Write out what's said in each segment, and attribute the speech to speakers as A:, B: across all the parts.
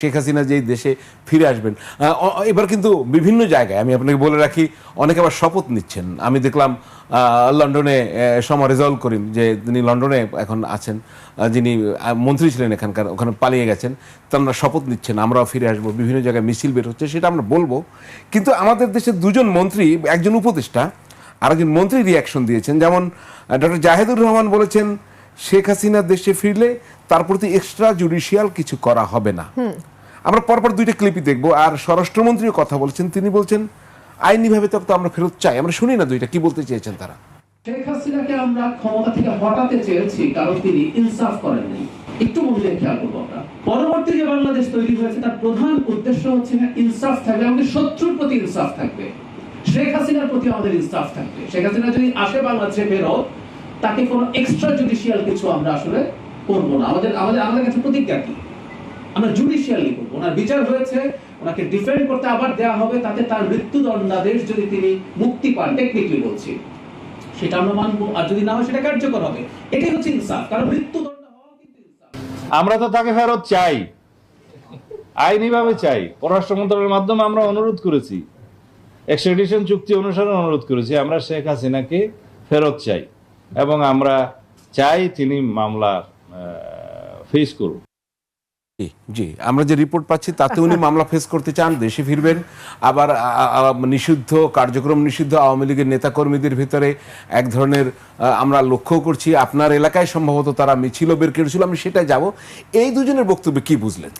A: শেখ হাসিনা যেই দেশে ফিরে আসবেন এবার কিন্তু বিভিন্ন জায়গায় আমি আপনাকে বলে রাখি অনেকে আবার শপথ নিচ্ছেন। আমি দেখলাম লন্ডনে সমা রেজাউল করিম যে তিনি লন্ডনে এখন আছেন, যিনি মন্ত্রী ছিলেন এখানকার, ওখানে পালিয়ে গেছেন, তারা শপথ নিচ্ছেন আমরাও ফিরে আসবো। বিভিন্ন জায়গায় মিছিল বের হচ্ছে, সেটা আমরা বলবো। কিন্তু আমাদের দেশের দুজন মন্ত্রী, একজন উপদেষ্টা আর একজন মন্ত্রী রিয়াকশন দিয়েছেন। যেমন ডক্টর জাহেদুর রহমান বলেছেন শেখ হাসিনা দেশে ফিরলে তার প্রতি এক্সট্রা জুডিশিয়াল কিছু করা হবে না। আমরা পরপর দুইটা ক্লিপই দেখবো। আর স্বরাষ্ট্রমন্ত্রীও কথা বলছেন, তিনি বলছেন আইনিভাবে তো আমরা ফেরত চাই। আমরা শুনি না দুইটা কি বলতে চেয়েছেন তারা।
B: শেখ হাসিনাকে আমরা ক্ষমতা থেকে হটাতে চেয়েছি কারণ তিনি ইনসাফ করেননি। একটু মনে খেয়াল করবো আমরা, পরবর্তী যে বাংলাদেশ তৈরি হয়েছে তার প্রধান উদ্দেশ্য হচ্ছে ইনসাফ থাকবে, আমাদের শত্রুর প্রতি ইনসাফ থাকবে, শেখ হাসিনার প্রতি আমাদের ইনসাফ থাকবে। শেখ হাসিনা যদি আসে বাংলাদেশে ফেরত, তাকে কোনো এক্সট্রা জুডিশিয়াল কিছু আমরা আসলে করবো না। আমাদের কাছে প্রতিজ্ঞা কি, আমরা জুডিশিয়ালি করবো। ওনার বিচার হয়েছে, ওনাকে ডিফেন্ড করতে আবার দেওয়া হবে, তাতে তার মৃত্যুদণ্ডাদেশ যদি তিনি মুক্তি পান, টেকনিক্যালি বলছি, সেটা আমরা মানবো। আর যদি না হয় সেটা কার্যকর হবে। এটাই হচ্ছে ইনসাফ, কারণ মৃত্যুদণ্ড হওয়া কিন্তু ইনসাফ।
C: আমরা তো তাকে ফেরত চাই, আইনিভাবে চাই। পররাষ্ট্র মন্ত্রণালয়ের মাধ্যমে আমরা অনুরোধ করেছি, এক্সট্রাডিশন চুক্তি অনুসারে অনুরোধ করেছি, আমরা শেখ হাসিনাকে ফেরত চাই এবং আমরা চাই তিনি মামলা ফেস করুন।
A: জি, আমরা যে রিপোর্ট পাচ্ছি তাতে উনি মামলা ফেস করতে চান, দেশে ফিরবেন। আবার নিষিদ্ধ কার্যক্রম, নিষিদ্ধ আওয়ামী লীগের নেতাকর্মীদের ভিতরে এক ধরনের আমরা লক্ষ্য করছি, আপনার এলাকায় সম্ভবত তারা মিছিল বের করেছিল, আমি সেটাই যাব। এই দুজনের বক্তব্যে কি বুঝলেন?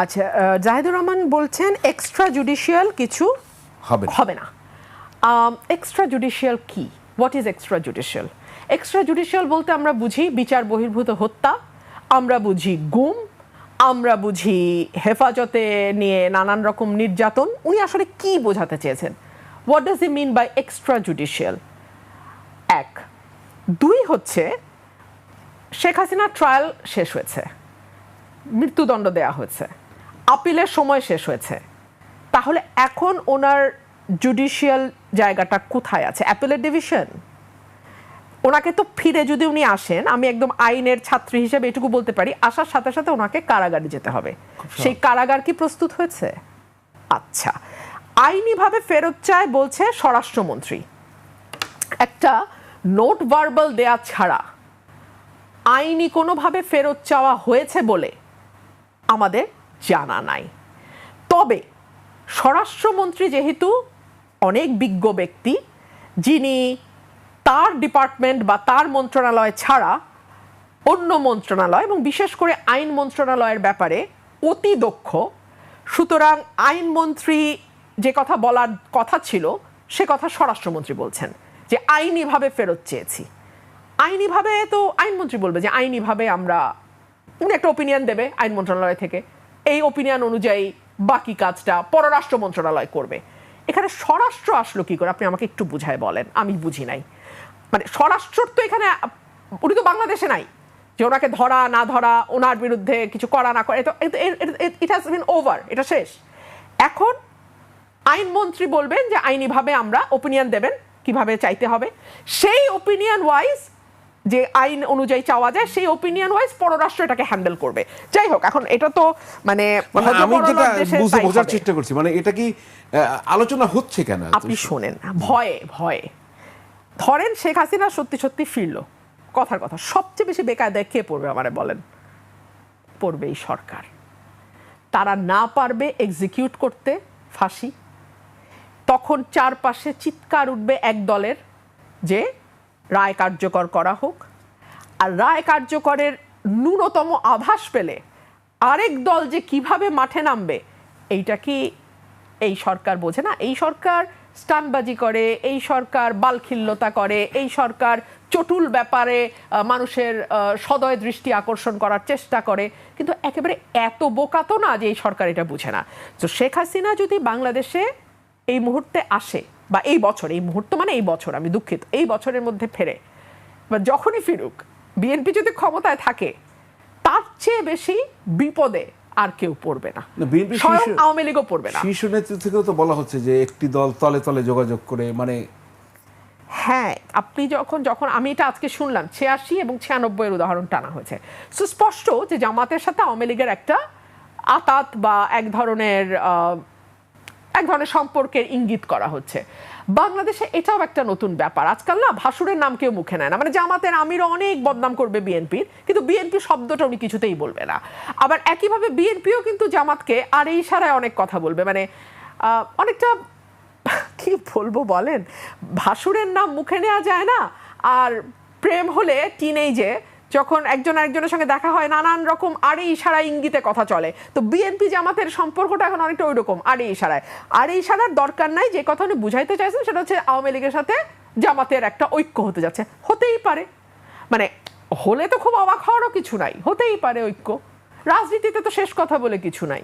D: আচ্ছা, জাহিদুর রহমান বলছেন এক্সট্রা জুডিশিয়াল কিছু হবে না। এক্সট্রা জুডিশিয়াল কি? What is extra judicial? Extra judicial বলতে আমরা বুঝি বিচার বহির্ভূত হত্যা, আমরা বুঝি গুম, আমরা বুঝি হেফাজতে নিয়ে নানান রকম নির্যাতন। উনি আসলে কি বোঝাতে চেয়েছেন? What does he mean by extra judicial? এক। দুই হচ্ছে শেখ হাসিনার ট্রায়াল শেষ হয়েছে, মৃত্যুদণ্ড দেয়া হয়েছে, আপিলের সময় শেষ হয়েছে, তাহলে এখন ওনার জুডিশিয়াল জায়গাটা কোথায় আছে? অ্যাপিলের ডিভিশন? ওনাকে তো ফিরে যদি উনি আসেন, আমি একদম আইনের ছাত্রী হিসেবে এটুকু বলতে পারি, আসার সাথে সাথে ওনাকে কারাগারে যেতে হবে। সেই কারাগার কি প্রস্তুত হয়েছে? আচ্ছা, আইনিভাবে ফেরত চায় বলছে স্বরাষ্ট্রমন্ত্রী। একটা নোট ভার্বাল দেয়া ছাড়া আইনি কোনোভাবে ফেরত চাওয়া হয়েছে বলে আমাদের জানা নাই। তবে স্বরাষ্ট্রমন্ত্রী যেহেতু অনেক বিজ্ঞ ব্যক্তি, যিনি তার ডিপার্টমেন্ট বা তার মন্ত্রণালয় ছাড়া অন্য মন্ত্রণালয় এবং বিশেষ করে আইন মন্ত্রণালয়ের ব্যাপারে অতি দক্ষ, সুতরাং আইনমন্ত্রী যে কথা বলার কথা ছিল সে কথা স্বরাষ্ট্রমন্ত্রী বলছেন যে আইনিভাবে ফেরত চেয়েছি। আইনিভাবে তো আইনমন্ত্রী বলবে যে আইনিভাবে আমরা, উনি একটা ওপিনিয়ন দেবে আইন মন্ত্রণালয় থেকে, এই ওপিনিয়ন অনুযায়ী বাকি কাজটা পররাষ্ট্র মন্ত্রণালয় করবে। এখানে স্বরাষ্ট্র আসলো কি করে আপনি আমাকে একটু বুঝায় বলেন, আমি বুঝি নাই। মানে স্বরাষ্ট্র তো এখানে, উনি তো বাংলাদেশে নাই যে ওনাকে ধরা না ধরা, ওনার বিরুদ্ধে কিছু করা না করে, ইট হ্যাজ বিন ওভার, এটা শেষ। এখন আইনমন্ত্রী বলবেন যে আইনিভাবে আমরা ওপিনিয়ন দেবেন কিভাবে চাইতে হবে, সেই ওপিনিয়ন ওয়াইজ যে আইন অনুযায়ী চাওয়া যায় সেই ওপিনিয়ন ওয়াইজ পররাষ্ট্র এটাকে হ্যান্ডেল করবে। যাই হোক, এখন এটা তো মানে
A: আমি যেটা বোঝার চেষ্টা করছি, মানে এটা কি আলোচনা হচ্ছে কেন?
D: আপনি শোনেন, ভয়ে ভয়ে ধরেন শেখ হাসিনা সত্যি সত্যি ফিরল, কথার কথা, সবচেয়ে বেশি বেকায়দায় কে পড়বে আমারে বলেন? পড়বে এই সরকার। তারা না পারবে এক্সিকিউট করতে ফাঁসি, তখন চারপাশে চিৎকার উঠবে এক দলের যে রায় কার্যকর করা হোক। আর রায় কার্যকরের ন্যূনতম আভাস পেলে আরেক দল যে কিভাবে মাঠে নামবে, এইটা কি এই সরকার বোঝে না? এই সরকার স্টানবাজি করে, এই সরকার বালখিল্যতা করে, এই সরকার চটুল ব্যাপারে মানুষের সদয় দৃষ্টি আকর্ষণ করার চেষ্টা করে, কিন্তু একেবারে এত বোকা তো না যে এই সরকার এটা বুঝে না। তো শেখ হাসিনা যদি বাংলাদেশে এই মুহূর্তে আসে, বা এই বছর, এই মুহূর্ত মানে এই বছর, আমি দুঃখিত, এই বছরের মধ্যে ফেরে বা যখনই ফিরুক, বিএনপি যদি ক্ষমতায় থাকে, তার চেয়ে বেশি বিপদে আর কেউ পড়বে না, স্বয়ং আওয়ামী লীগও পড়বে না।
A: শীর্ষ নেতৃত্ব থেকেও তো বলা হচ্ছে যে একটি দল তলে তলে যোগাযোগ করে, মানে
D: হ্যাঁ, আপনি যখন আমি এটা আজকে শুনলাম 86 এবং 96 এর উদাহরণ টানা হয়েছে, সুস্পষ্ট যে জামাতের সাথে আওয়ামী লীগের একটা আতাত বা এক ধরনের সম্পর্কের ইঙ্গিত করা হচ্ছে। বাংলাদেশে এটাও একটা নতুন ব্যাপার, আজকাল না ভাসুরের নাম কেউ মুখে নেয় না। মানে জামাতের আমিরও অনেক বদনাম করবে বিএনপির, কিন্তু বিএনপি শব্দটা উনি কিছুতেই বলবে না। আবার একইভাবে বিএনপিও কিন্তু জামাতকে আর এই ইশারায় অনেক কথা বলবে, মানে অনেকটা কি বলবো বলেন, ভাসুরের নাম মুখে নেওয়া যায় না। আর প্রেম হলে টিনেজে যখন একজন আরেকজনের সঙ্গে দেখা হয় নানান রকম আড়ে ইশারা ইঙ্গিতে কথা চলে। তো বিএনপি জামাতের সম্পর্কটা এখন অনেকটা ওই রকম আড়ে ইশারায়। আড়ে ইশারার দরকার নাই, যে কথা উনি বুঝাইতে চাইছেন সেটা হচ্ছে আওয়ামী লীগের সাথে জামাতের একটা ঐক্য হতে যাচ্ছে। হতেই পারে, মানে হলে তো খুব অবাক হওয়ারও কিছু নাই, হতেই পারে ঐক্য। রাজনীতিতে তো শেষ কথা বলে কিছু নাই।